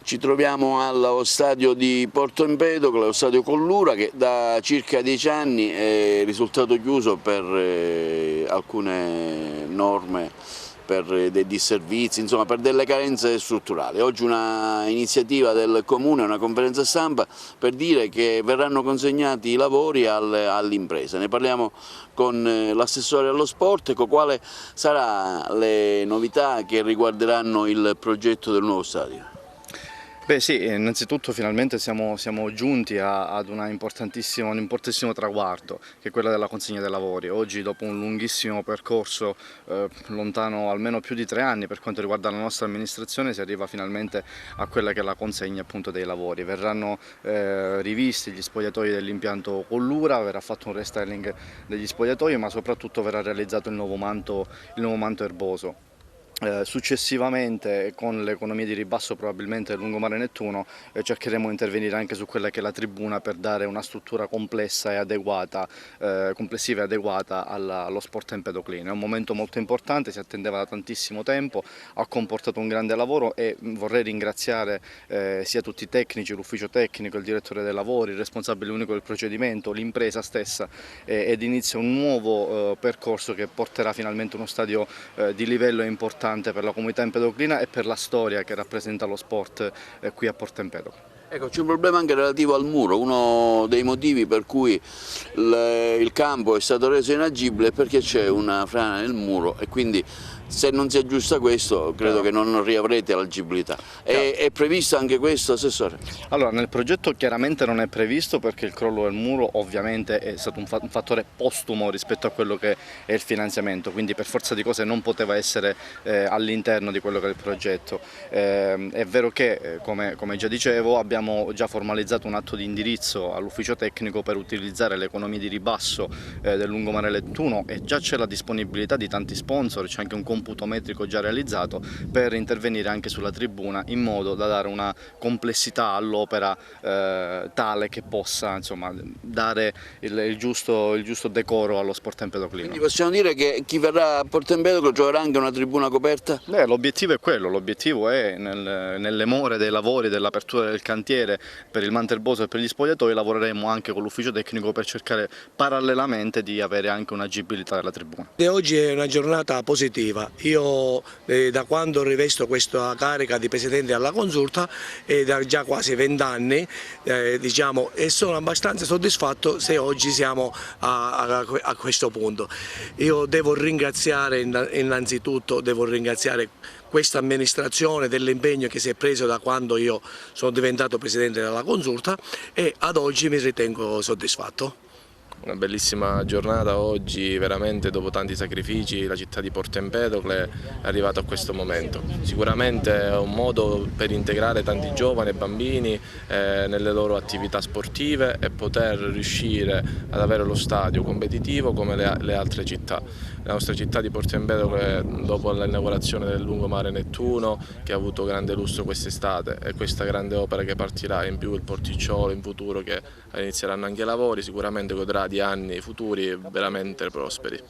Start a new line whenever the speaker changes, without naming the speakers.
Ci troviamo allo stadio di Porto Empedocle, lo stadio Collura, che da circa 10 anni è risultato chiuso per alcune norme, per dei disservizi, insomma per delle carenze strutturali. Oggi una iniziativa del Comune, una conferenza stampa per dire che verranno consegnati i lavori all'impresa. Ne parliamo con l'assessore allo sport, con quale saranno le novità che riguarderanno il progetto del nuovo stadio.
Beh sì, innanzitutto finalmente siamo giunti ad un importantissimo traguardo, che è quella della consegna dei lavori. Oggi, dopo un lunghissimo percorso, lontano almeno più di 3 anni per quanto riguarda la nostra amministrazione, si arriva finalmente a quella che è la consegna appunto dei lavori. Verranno rivisti gli spogliatoi dell'impianto Collura, verrà fatto un restyling degli spogliatoi, ma soprattutto verrà realizzato il nuovo manto erboso. Successivamente, con le economie di ribasso probabilmente del lungomare Nettuno, cercheremo di intervenire anche su quella che è la tribuna per dare una struttura complessa e adeguata, complessiva e adeguata allo sport empedoclino. È un momento molto importante, si attendeva da tantissimo tempo, ha comportato un grande lavoro e vorrei ringraziare sia tutti i tecnici, l'ufficio tecnico, il direttore dei lavori, il responsabile unico del procedimento, l'impresa stessa, ed inizia un nuovo percorso che porterà finalmente uno stadio di livello importante per la comunità empedoclina e per la storia che rappresenta lo sport qui a Porto Empedocle.
Ecco, c'è un problema anche relativo al muro. Uno dei motivi per cui il campo è stato reso inagibile è perché c'è una frana nel muro e quindi se non si aggiusta questo credo che non riavrete l'agibilità. È previsto anche questo, Assessore?
Allora, nel progetto chiaramente non è previsto perché il crollo del muro ovviamente è stato un fattore postumo rispetto a quello che è il finanziamento, quindi per forza di cose non poteva essere all'interno di quello che è il progetto. È vero che, come già dicevo, abbiamo già formalizzato un atto di indirizzo all'ufficio tecnico per utilizzare le economie di ribasso del lungomare Nettuno e già c'è la disponibilità di tanti sponsor, c'è anche un computo metrico già realizzato per intervenire anche sulla tribuna in modo da dare una complessità all'opera tale che possa, insomma, dare il giusto decoro allo sport empedoclino.
Quindi possiamo dire che chi verrà a Porto Empedocle troverà anche una tribuna coperta?
L'obiettivo è quello, l'obiettivo è nelle more dei lavori, dell'apertura del cantiere per il manto erboso e per gli spogliatoi lavoreremo anche con l'ufficio tecnico per cercare parallelamente di avere anche un'agibilità della tribuna.
E oggi è una giornata positiva. Io da quando rivesto questa carica di Presidente alla Consulta da già quasi 20 anni diciamo, e sono abbastanza soddisfatto se oggi siamo a questo punto. Io devo ringraziare innanzitutto questa amministrazione dell'impegno che si è preso da quando io sono diventato Presidente della Consulta e ad oggi mi ritengo soddisfatto.
Una bellissima giornata oggi, veramente dopo tanti sacrifici la città di Porto Empedocle è arrivata a questo momento. Sicuramente è un modo per integrare tanti giovani e bambini nelle loro attività sportive e poter riuscire ad avere lo stadio competitivo come le altre città. La nostra città di Porto Empedocle, dopo l'inaugurazione del lungomare Nettuno, che ha avuto grande lustro quest'estate, e questa grande opera che partirà, in più il porticciolo in futuro che inizieranno anche i lavori, sicuramente godrà di anni futuri veramente prosperi.